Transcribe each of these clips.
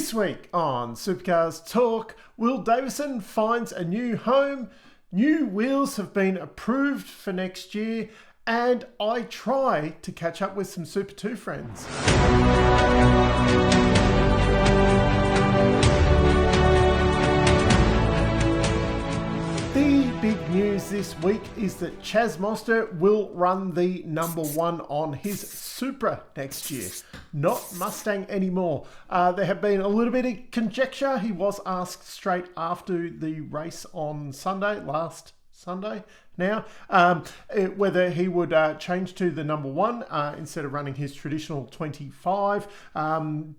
This week on Supercars Talk, Will Davison finds a new home, new wheels have been approved for next year, and I try to catch up with some Super 2 friends. The big news this week is that Chaz Mostert will run the number one on his Supra next year, not Mustang anymore. There have been a little bit of conjecture. He was asked straight after the race on last Sunday now, whether he would change to the number one instead of running his traditional 25.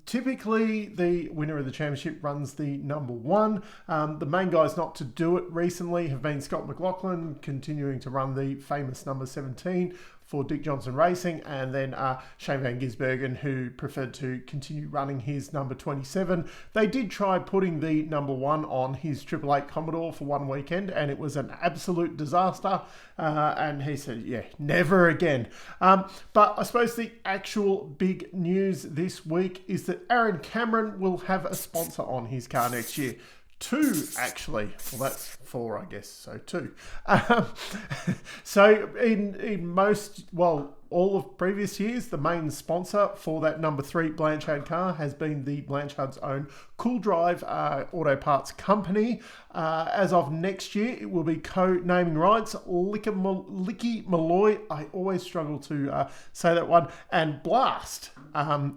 Typically, the winner of the championship runs the number one. The main guys not to do it recently have been Scott McLaughlin, continuing to run the famous number 17 for Dick Johnson Racing, and then Shane Van Gisbergen, who preferred to continue running his number 27. They did try putting the number one on his 888 Commodore for one weekend, and it was an absolute disaster. And he said, yeah, never again. But I suppose the actual big news this week is that Aaron Cameron will have a sponsor on his car next year. 2, actually. Well, that's 4, I guess. So 2. So in most, well, all of previous years, the main sponsor for that number 3 Blanchard car has been the Blanchard's own Cool Drive auto parts company. As of next year, it will be co-naming rights Licky Malloy. I always struggle to say that one. And Blast,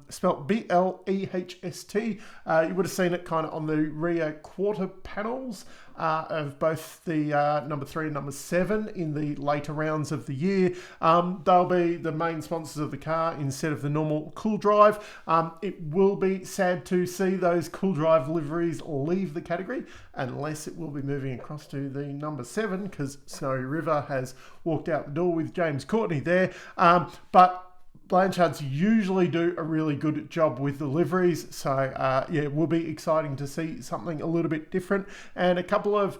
spelt Blehst. You would have seen it kind of on the rear quarter panels of both the number 3 and number 7 in the later rounds of the year. They'll be the main sponsors of the car instead of the normal Cool Drive. It will be sad to see those Cool Drive liveries leave the category, unless it will be moving across to the number 7, because Snowy River has walked out the door with James Courtney there. But Blanchards usually do a really good job with the liveries. So, yeah, it will be exciting to see something a little bit different. And a couple of,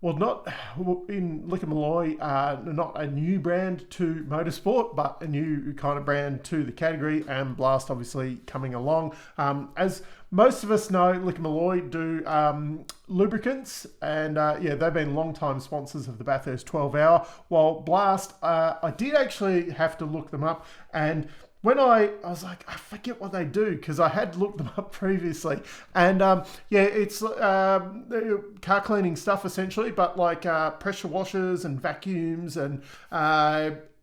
well, not in Licky Malloy, not a new brand to motorsport, but a new kind of brand to the category, and Blast obviously coming along. As most of us know, Licky Malloy do lubricants, and yeah, they've been long-time sponsors of the Bathurst 12 Hour, while Blast, I did actually have to look them up, and when I was like, I forget what they do, because I had looked them up previously. And yeah, it's car cleaning stuff essentially, but like pressure washers and vacuums and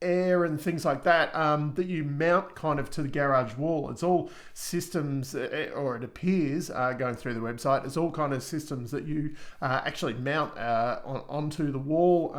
air and things like that, that you mount kind of to the garage wall. It's all systems, or it appears, going through the website, it's all kind of systems that you actually mount onto the wall.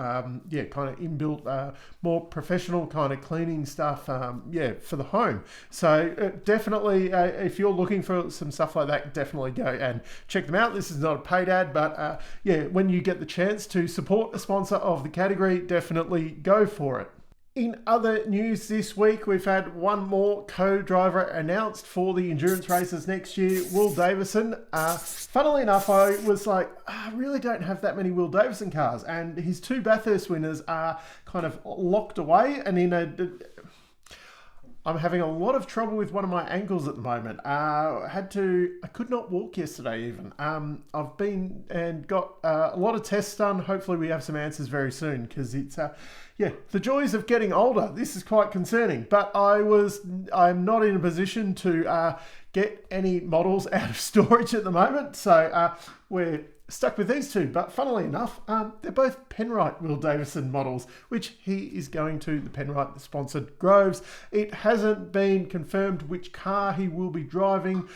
Yeah, kind of inbuilt, more professional kind of cleaning stuff, yeah, for the home. So definitely, if you're looking for some stuff like that, definitely go and check them out. This is not a paid ad, but yeah, when you get the chance to support a sponsor of the category, definitely go for it. In other news this week, we've had one more co-driver announced for the endurance races next year, Will Davison. Funnily enough, I was like, I really don't have that many Will Davison cars, and his 2 Bathurst winners are kind of locked away, and in a... I'm having a lot of trouble with one of my ankles at the moment. I could not walk yesterday even. I've been and got a lot of tests done. Hopefully we have some answers very soon, because it's, yeah, the joys of getting older. This is quite concerning, but I'm not in a position to get any models out of storage at the moment. So we're stuck with these 2, but funnily enough, they're both Penrite Will Davison models, which he is going to the Penrite sponsored Groves. It hasn't been confirmed which car he will be driving.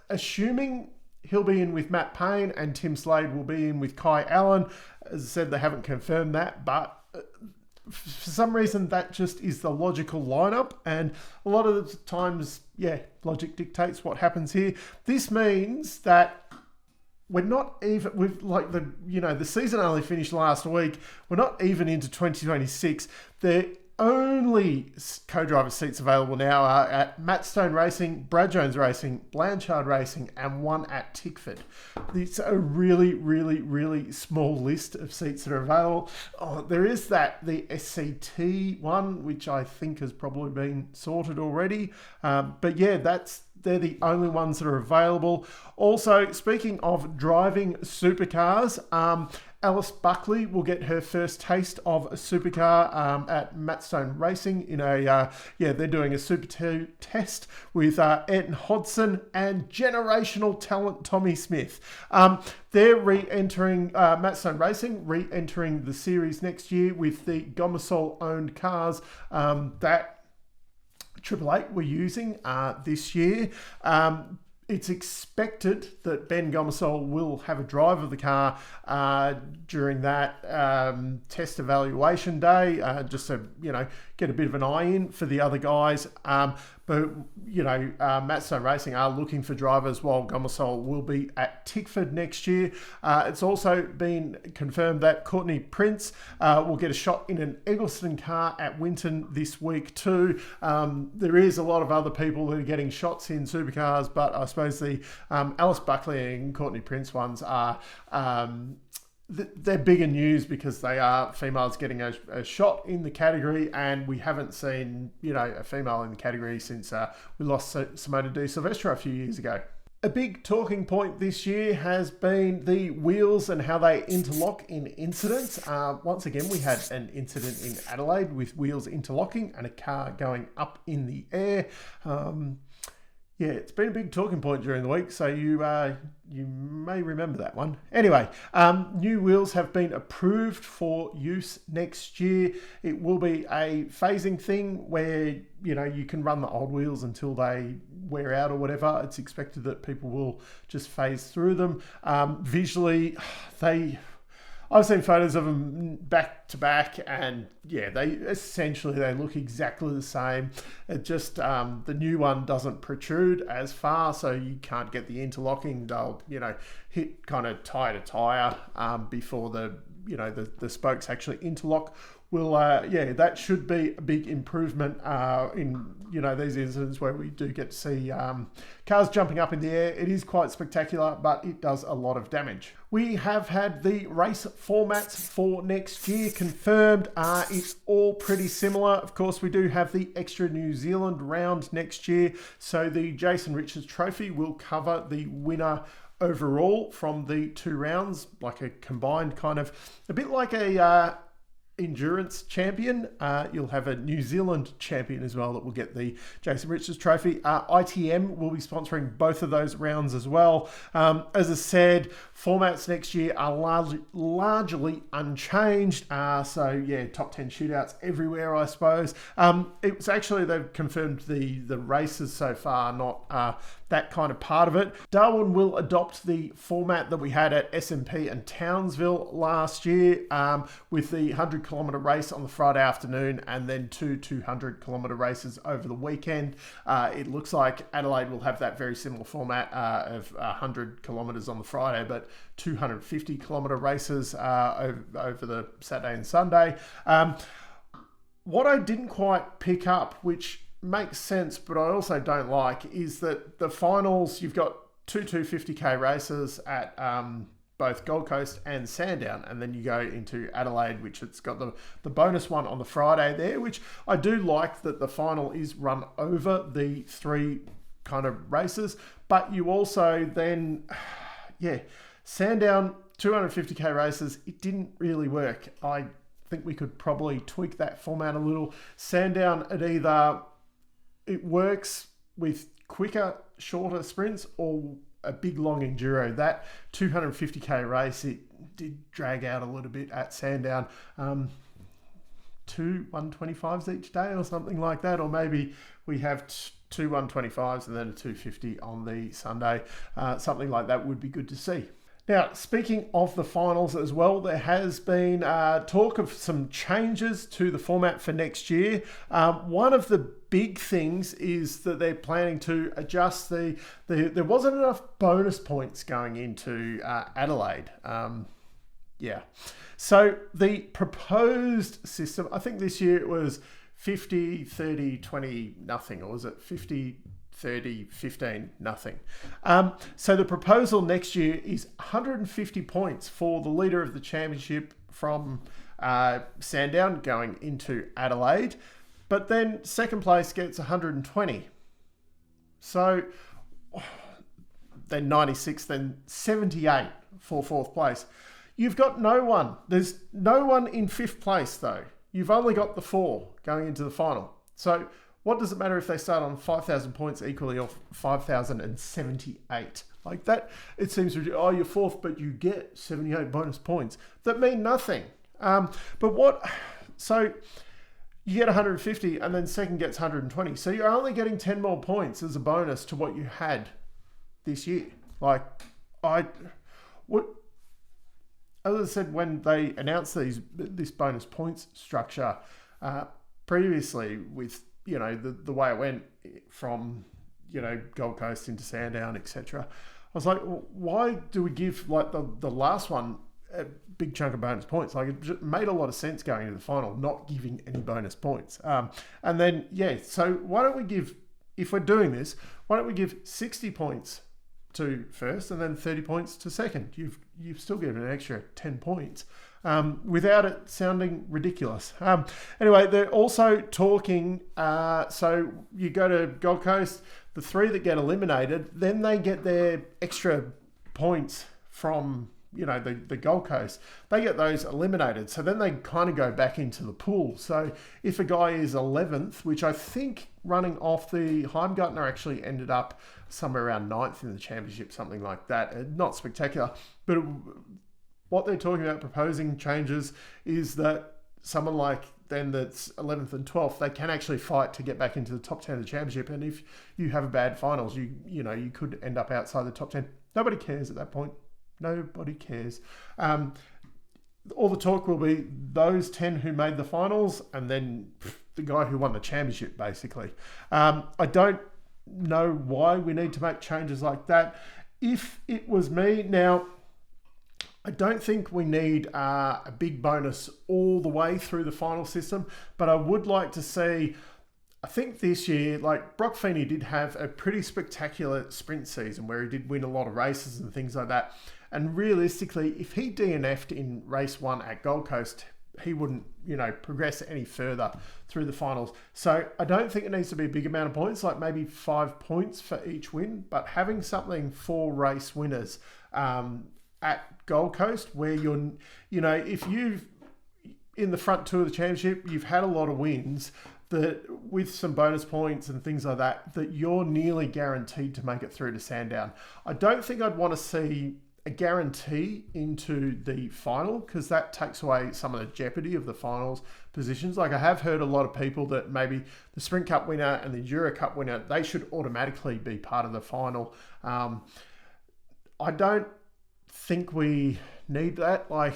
Assuming he'll be in with Matt Payne and Tim Slade will be in with Kai Allen. As I said, they haven't confirmed that, but for some reason that just is the logical lineup, and a lot of the times, yeah, logic dictates what happens here. This means that we're not even, with like the season only finished last week. We're not even into 2026. There only co-driver seats available now are at Matt Stone Racing, Brad Jones Racing, Blanchard Racing, and one at Tickford. It's a really, really, really small list of seats that are available. Oh, there is the SCT one, which I think has probably been sorted already. But yeah, they're the only ones that are available. Also, speaking of driving supercars, Alice Buckley will get her first taste of a supercar at Matt Stone Racing in they're doing a super test with Ayrton Hodson and generational talent Tommy Smith. They're re-entering Matt Stone Racing, re-entering the series next year with the Gomersall owned cars that Triple Eight were using this year. It's expected that Ben Gomersall will have a drive of the car during that test evaluation day, just to get a bit of an eye in for the other guys. But Matt Stone Racing are looking for drivers, while Gomersall will be at Tickford next year. It's also been confirmed that Courtney Prince will get a shot in an Eggleston car at Winton this week too. There is a lot of other people that are getting shots in supercars, but I suppose the Alice Buckley and Courtney Prince ones are they're bigger news because they are females getting a shot in the category, and we haven't seen a female in the category since we lost Simona Di Silvestro a few years ago. A big talking point this year has been the wheels and how they interlock in incidents. Once again, we had an incident in Adelaide with wheels interlocking and a car going up in the air. Yeah, it's been a big talking point during the week, so you may remember that one. Anyway, new wheels have been approved for use next year. It will be a phasing thing where you can run the old wheels until they wear out or whatever. It's expected that people will just phase through them. Visually, I've seen photos of them back to back, and yeah, they look exactly the same. It just the new one doesn't protrude as far, so you can't get the interlocking. They'll hit kind of tire to tire before the spokes actually interlock. That should be a big improvement in these incidents where we do get to see cars jumping up in the air. It is quite spectacular, but it does a lot of damage. We have had the race formats for next year confirmed. It's all pretty similar. Of course, we do have the extra New Zealand round next year, so the Jason Richards Trophy will cover the winner overall from the two rounds, like a combined kind of, a bit like a endurance champion. You'll have a New Zealand champion as well that will get the Jason Richards Trophy. ITM will be sponsoring both of those rounds as well. As I said, formats next year are largely unchanged. So yeah, top 10 shootouts everywhere, I suppose. It's actually, they've confirmed the races so far, not that kind of part of it. Darwin will adopt the format that we had at SMP and Townsville last year, with the 100-kilometre race on the Friday afternoon and then two 200-kilometre races over the weekend. It looks like Adelaide will have that very similar format of 100 kilometres on the Friday, but 250-kilometre races over the Saturday and Sunday. What I didn't quite pick up, which makes sense, but I also don't like, is that the finals, you've got two 250k races at both Gold Coast and Sandown, and then you go into Adelaide, which it's got the bonus one on the Friday there, which I do like, that the final is run over the three kind of races. But you also then, Sandown 250k races, it didn't really work. I think we could probably tweak that format a little. Sandown, it works with quicker, shorter sprints or a big long enduro. That 250k race, it did drag out a little bit at Sandown. Two 125s each day or something like that, or maybe we have two 125s and then a 250 on the Sunday. Something like that would be good to see. Now, speaking of the finals as well, there has been talk of some changes to the format for next year. One of the big things is that they're planning to adjust there wasn't enough bonus points going into Adelaide. So the proposed system, I think this year it was 50, 30, 20, nothing, or was it 50, 30, 15, nothing. So the proposal next year is 150 points for the leader of the championship from Sandown going into Adelaide, but then second place gets 120. So then 96, then 78 for fourth place. You've got no one. There's no one in fifth place though. You've only got the 4 going into the final. So what does it matter if they start on 5,000 points equally or 5,078? Like that, it seems, oh, you're fourth, but you get 78 bonus points that mean nothing. So you get 150 and then second gets 120. So you're only getting 10 more points as a bonus to what you had this year. As I said, when they announced this bonus points structure previously with, the way it went from, Gold Coast into Sandown, etc. I was like, well, why do we give the last one a big chunk of bonus points? It just made a lot of sense going into the final, not giving any bonus points. And then, so why don't we give, if we're doing this, why don't we give 60 points to first and then 30 points to second? You've still given an extra 10 points without it sounding ridiculous. Anyway, they're also talking, so you go to Gold Coast, the 3 that get eliminated, then they get their extra points from, the Gold Coast. They get those eliminated. So then they kind of go back into the pool. So if a guy is 11th, which I think running off the Heimgartner actually ended up somewhere around 9th in the championship, something like that. Not spectacular. But what they're talking about proposing changes is that someone like then that's 11th and 12th, they can actually fight to get back into the top 10 of the championship. And if you have a bad finals, you could end up outside the top 10. Nobody cares at that point. Nobody cares. All the talk will be those 10 who made the finals and then the guy who won the championship, basically. I don't know why we need to make changes like that. If it was me, now, I don't think we need a big bonus all the way through the final system, but I would like to see, I think this year, Brock Feeney did have a pretty spectacular sprint season where he did win a lot of races and things like that. And realistically, if he DNF'd in race 1 at Gold Coast, he wouldn't, progress any further through the finals. So I don't think it needs to be a big amount of points, like maybe 5 points for each win, but having something for race winners at Gold Coast where if you've, in the front 2 of the championship, you've had a lot of wins, that with some bonus points and things like that, that you're nearly guaranteed to make it through to Sandown. I don't think I'd want to see a guarantee into the final because that takes away some of the jeopardy of the finals positions. I have heard a lot of people that maybe the Sprint Cup winner and the Enduro Cup winner, they should automatically be part of the final. I don't think we need that. I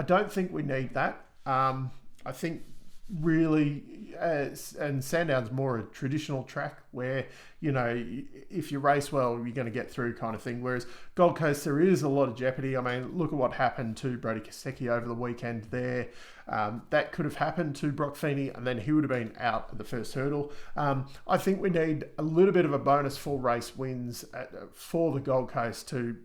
don't think we need that. I think really, and Sandown's more a traditional track where, if you race well, you're going to get through kind of thing. Whereas Gold Coast, there is a lot of jeopardy. I mean, look at what happened to Brody Kostecki over the weekend there. That could have happened to Brock Feeney, and then he would have been out at the first hurdle. I think we need a little bit of a bonus for race wins for the Gold Coast to,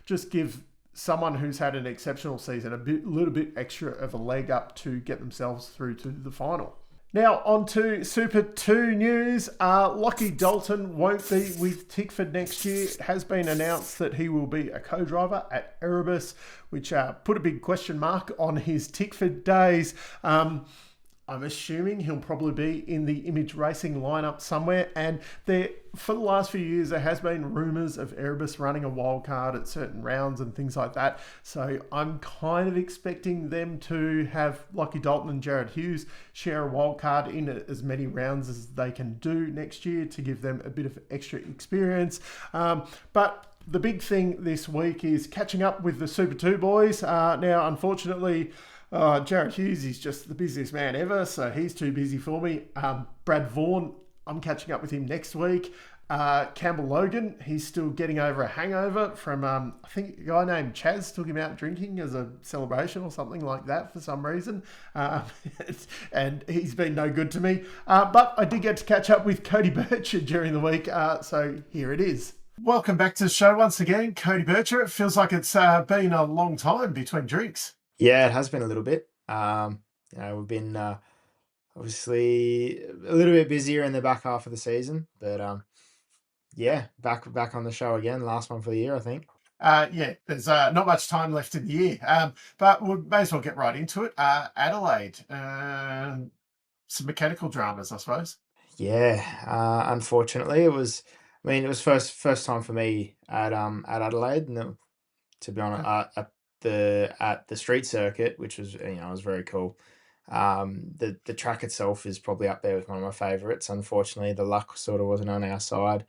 just give someone who's had an exceptional season a little bit extra of a leg up to get themselves through to the final. Now on to Super 2 news. Lockie Dalton won't be with Tickford next year. It has been announced that he will be a co-driver at Erebus, which put a big question mark on his Tickford days. I'm assuming he'll probably be in the Image Racing lineup somewhere. And for the last few years, there has been rumours of Erebus running a wildcard at certain rounds and things like that. So I'm kind of expecting them to have Lockie Dalton and Jared Hughes share a wildcard in as many rounds as they can do next year to give them a bit of extra experience. But the big thing this week is catching up with the Super 2 boys. Now, unfortunately, Jared Hughes is just the busiest man ever, so he's too busy for me. Brad Vaughan I'm catching up with him next week. Campbell Logan, he's still getting over a hangover from, I think a guy named Chaz took him out drinking as a celebration or something like that for some reason. Uh, and he's been no good to me. But I did get to catch up with Cody Burcher during the week. So here it is. Welcome back to the show once again, Cody Burcher. It feels like it's been a long time between drinks. Yeah, it has been a little bit. We've been obviously a little bit busier in the back half of the season, but yeah, back on the show again. Last one for the year, I think. There's not much time left in the year, but we may as well get right into it. Adelaide, some mechanical dramas, I suppose. Yeah, unfortunately, it was. I mean, it was first time for me at Adelaide, and to be honest, at the street circuit, which was was very cool. The track itself is probably up there with one of my favourites. Unfortunately, the luck sort of wasn't on our side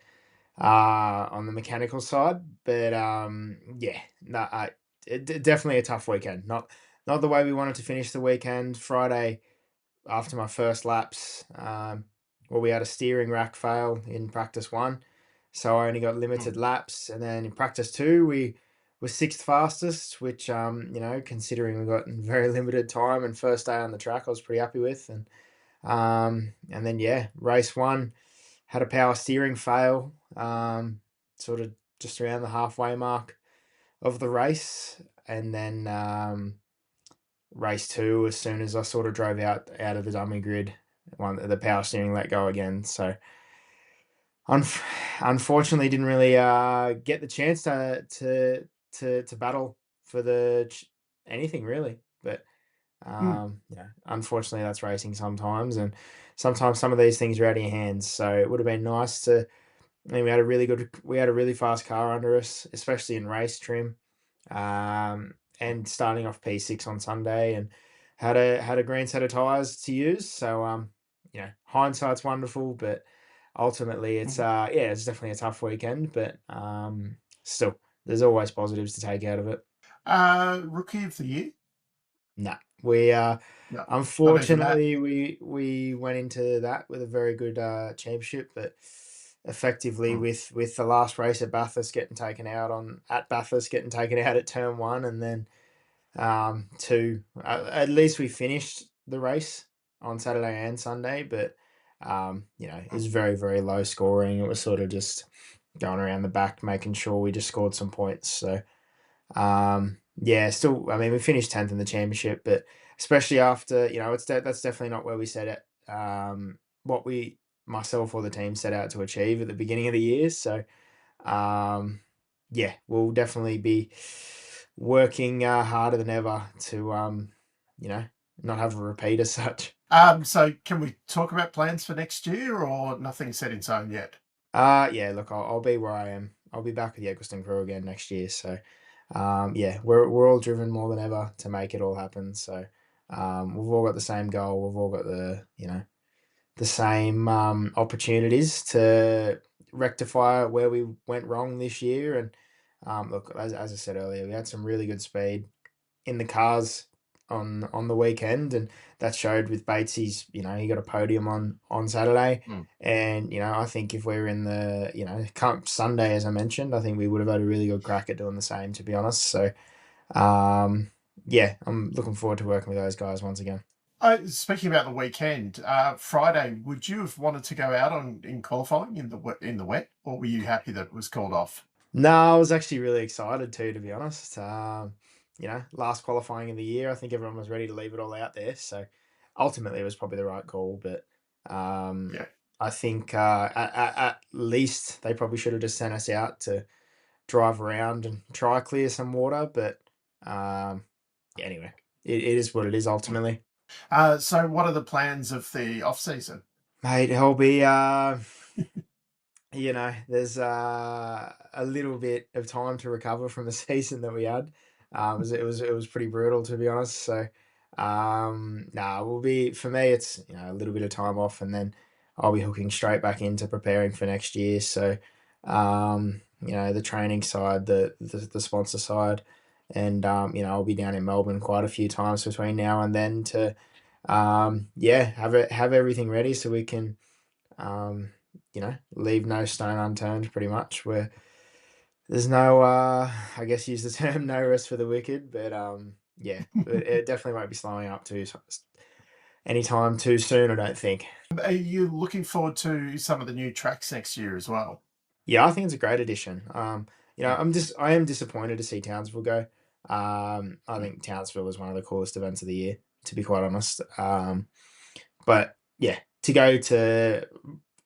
on the mechanical side, but yeah, no, definitely a tough weekend. Not the way we wanted to finish the weekend. Friday after my first laps, we had a steering rack fail in practice one, so I only got limited laps, and then in practice two we were sixth fastest, which considering we got very limited time and first day on the track, I was pretty happy with, and then yeah, race one had a power steering fail, sort of just around the halfway mark of the race, and then race two, as soon as I sort of drove out of the dummy grid, the power steering let go again. So unfortunately, didn't really get the chance to battle for anything really. But unfortunately, that's racing sometimes, and sometimes some of these things are out of your hands. So it would have been nice to. I mean, we had a really fast car under us, especially in race trim, and starting off P6 on Sunday, and had a green set of tires to use. So hindsight's wonderful, but ultimately it's definitely a tough weekend, but still there's always positives to take out of it. Rookie of the year? No, we No, not even that. unfortunately we went into that with a very good championship, but effectively with the last race at Bathurst getting taken out at turn one, and then two. At least we finished the race on Saturday and Sunday, but it was very, very low scoring. It was sort of just going around the back, making sure we just scored some points. So yeah, still, I mean, we finished 10th in the championship, but especially after, that's definitely not where we set it. What myself or the team set out to achieve at the beginning of the year. So yeah, we'll definitely be working harder than ever to, not have a repeat as such. So can we talk about plans for next year, or nothing set in stone yet? Yeah, look, I'll be where I am. I'll be back with the Eccleston crew again next year. So, yeah, we're all driven more than ever to make it all happen. So, we've all got the same goal. We've all got the same opportunities to rectify where we went wrong this year. And look, as I said earlier, we had some really good speed in the cars on the weekend, and that showed with Batesy's. He got a podium on Saturday, and I think if we were in the come Sunday, as I mentioned, I think we would have had a really good crack at doing the same. To be honest, so yeah, I'm looking forward to working with those guys once again. Speaking about the weekend, Friday, would you have wanted to go out in qualifying in the wet, or were you happy that it was called off? No, I was actually really excited to be honest. Last qualifying of the year, I think everyone was ready to leave it all out there. So ultimately, it was probably the right call. But Yeah. I think at least they probably should have just sent us out to drive around and try clear some water. But yeah, anyway, it is what it is ultimately. So what are the plans of the off season? Mate, it'll be there's a little bit of time to recover from the season that we had. It was pretty brutal, to be honest. So, nah, will be for me. It's a little bit of time off, and then I'll be hooking straight back into preparing for next year. So, the training side, the sponsor side, and I'll be down in Melbourne quite a few times between now and then to have everything ready so we can Um, leave no stone unturned pretty much, where there's no, I guess use the term no rest for the wicked, but yeah, it definitely won't be slowing up too anytime too soon, I don't think. Are you looking forward to some of the new tracks next year as well? Yeah, I think it's a great addition. Mm, I am disappointed to see Townsville go. I mm, think Townsville was one of the coolest events of the year, to be quite honest. But yeah, to go to,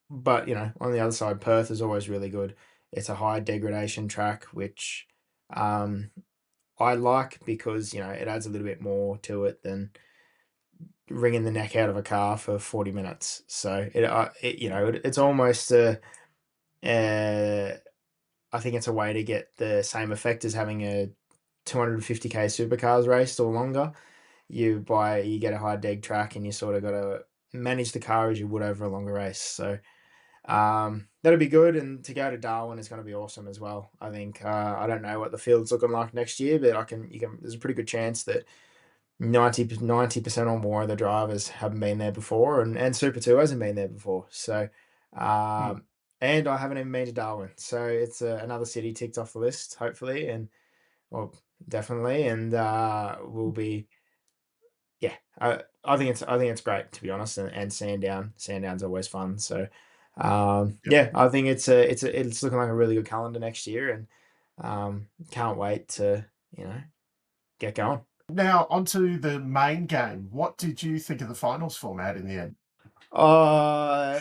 but on the other side, Perth is always really good. It's a high degradation track, which um, I like because it adds a little bit more to it than wringing the neck out of a car for 40 minutes. So it's almost uh, I think it's a way to get the same effect as having a 250k supercars race or longer. You get a high deg track and you sort of got to manage the car as you would over a longer race. So that'll be good. And to go to Darwin is going to be awesome as well. I think I don't know what the field's looking like next year, but there's a pretty good chance that 90% or more of the drivers haven't been there before, and Super 2 hasn't been there before. So, mm, and I haven't even been to Darwin. So it's another city ticked off the list, hopefully, and well, definitely, and we'll be, yeah. I think it's great, to be honest, and Sandown's always fun. So, yep. yeah, I think it's looking like a really good calendar next year, and can't wait to get going. Now, onto the main game. What did you think of the finals format in the end? Uh,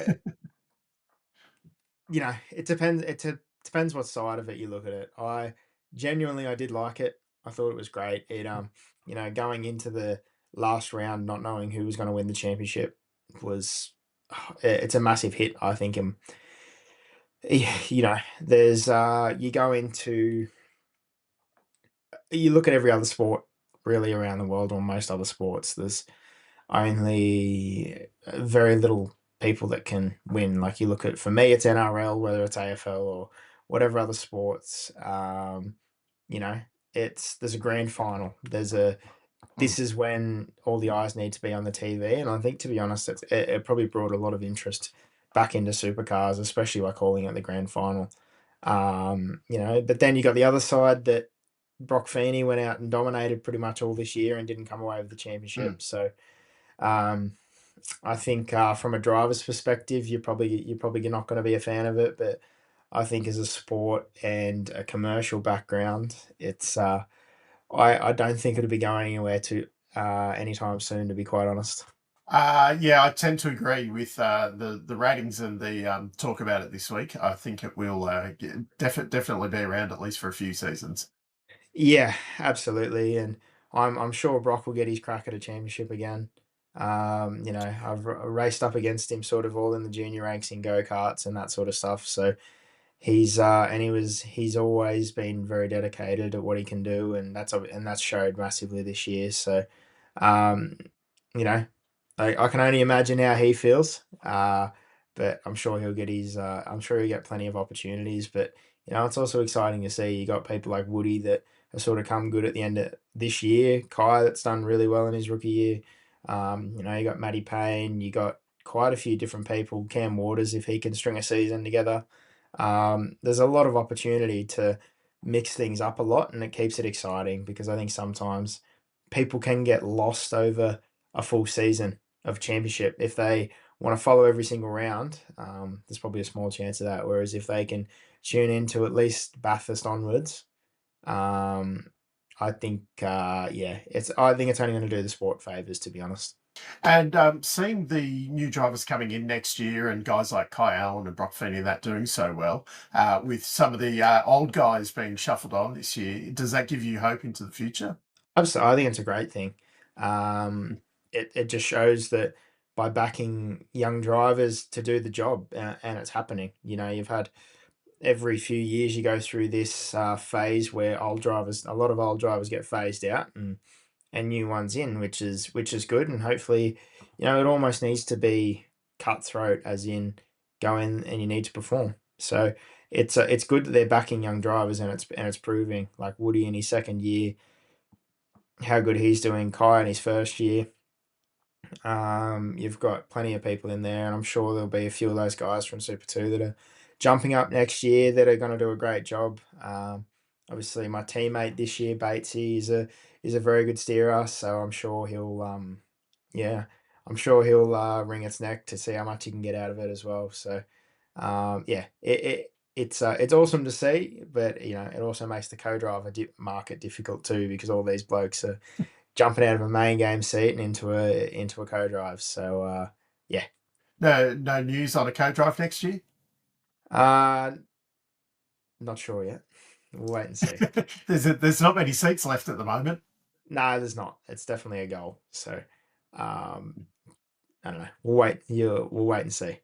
it depends. Depends what side of it you look at it. I did like it. I thought it was great. Going into the last round, not knowing who was going to win the championship was, it's a massive hit, I think. And there's you look at every other sport really around the world, or most other sports. There's only very little people that can win. Like you look at, for me, it's NRL, whether it's AFL or whatever other sports. You know, there's a grand final. Mm, This is when all the eyes need to be on the TV, and I think, to be honest, it probably brought a lot of interest back into supercars, especially by calling it the grand final. But then you got the other side that Brock Feeney went out and dominated pretty much all this year and didn't come away with the mm. championship. So um, I think from a driver's perspective, you're probably not going to be a fan of it, but I think as a sport and a commercial background, it's I don't think it'll be going anywhere to anytime soon, to be quite honest. Yeah, I tend to agree with the ratings and the talk about it this week. I think it will definitely be around at least for a few seasons. Yeah, absolutely, and I'm sure Brock will get his crack at a championship again. I've raced up against him sort of all in the junior ranks in go karts and that sort of stuff. So he's always been very dedicated at what he can do, and that's showed massively this year. So, um, you know, I can only imagine how he feels. But I'm sure he'll get I'm sure he'll get plenty of opportunities. But it's also exciting to see you got people like Woody that have sort of come good at the end of this year. Kai that's done really well in his rookie year. You got Matty Payne. You got quite a few different people. Cam Waters, if he can string a season together. There's a lot of opportunity to mix things up a lot, and it keeps it exciting because I think sometimes people can get lost over a full season of championship if they want to follow every single round. There's probably a small chance of that. Whereas if they can tune into at least Bathurst onwards, um, I think it's only going to do the sport favors, to be honest. And seeing the new drivers coming in next year and guys like Kai Allen and Brock Feeney that doing so well, with some of the old guys being shuffled on this year, does that give you hope into the future? Absolutely, I think it's a great thing. Um, it just shows that by backing young drivers to do the job, and it's happening. You've had every few years you go through this phase where a lot of old drivers get phased out, and new ones in, which is good. And hopefully, it almost needs to be cutthroat, as in go in and you need to perform. So it's good that they're backing young drivers, and it's proving, like Woody in his second year, how good he's doing. Kai in his first year, You've got plenty of people in there, and I'm sure there'll be a few of those guys from Super 2 that are jumping up next year that are going to do a great job. Obviously, my teammate this year, Batesy, is a very good steerer, so I'm sure he'll wring its neck to see how much he can get out of it as well. So, it's awesome to see, but it also makes the co-driver market difficult too, because all these blokes are jumping out of a main game seat and into a co-drive. So yeah. No news on a co-drive next year? Not sure yet. We'll wait and see. There's not many seats left at the moment. No, there's not. It's definitely a goal. So I don't know. We'll wait and see.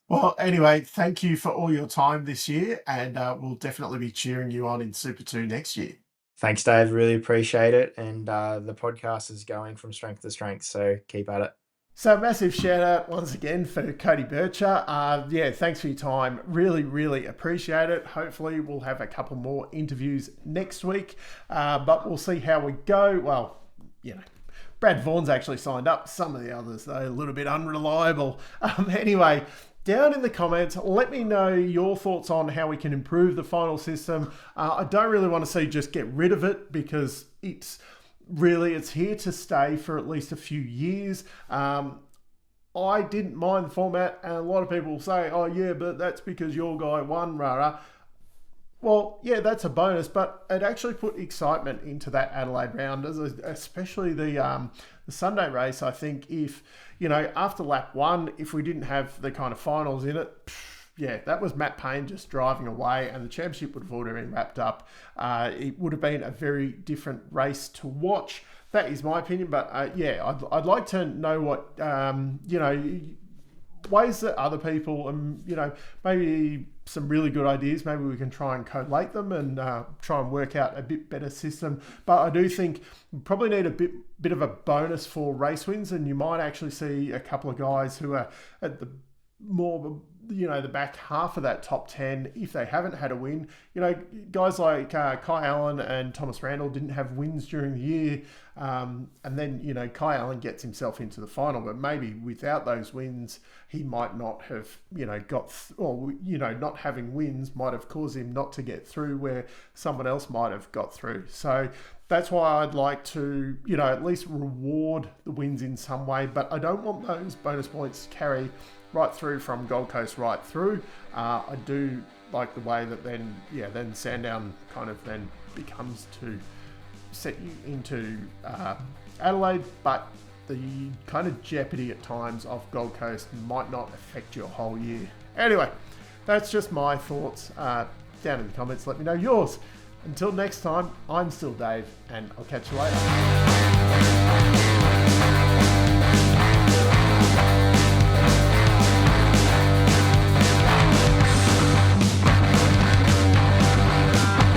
Well, anyway, thank you for all your time this year, and we'll definitely be cheering you on in Super 2 next year. Thanks, Dave. Really appreciate it. And the podcast is going from strength to strength, so keep at it. So massive shout out once again for Cody Burcher. Thanks for your time. Really, really appreciate it. Hopefully we'll have a couple more interviews next week, but we'll see how we go. Well, Brad Vaughan's actually signed up. Some of the others, though, a little bit unreliable. Anyway, down in the comments, let me know your thoughts on how we can improve the final system. I don't really want to see just get rid of it, because it's here to stay for at least a few years. I didn't mind the format, and a lot of people say, oh yeah, but that's because your guy won, rah. Well, yeah, that's a bonus, but it actually put excitement into that Adelaide round, especially the Sunday race. I think if, after lap 1, if we didn't have the kind of finals in it, that was Matt Payne just driving away, and the championship would have already been wrapped up. It would have been a very different race to watch. That is my opinion, but I'd like to know what, ways that other people, maybe some really good ideas, maybe we can try and collate them and try and work out a bit better system. But I do think we probably need a bit of a bonus for race wins, and you might actually see a couple of guys who are at the more, the back half of that top 10, if they haven't had a win. Guys like Kai Allen and Thomas Randall didn't have wins during the year. And then, Kai Allen gets himself into the final, but maybe without those wins, he might not have, not having wins might have caused him not to get through where someone else might have got through. So that's why I'd like to, at least reward the wins in some way, but I don't want those bonus points to carry right through from Gold Coast right through. I do like the way that then Sandown kind of then becomes to set you into Adelaide, but the kind of jeopardy at times of Gold Coast might not affect your whole year. Anyway, that's just my thoughts. Down in the comments, let me know yours. Until next time, I'm still Dave, and I'll catch you later.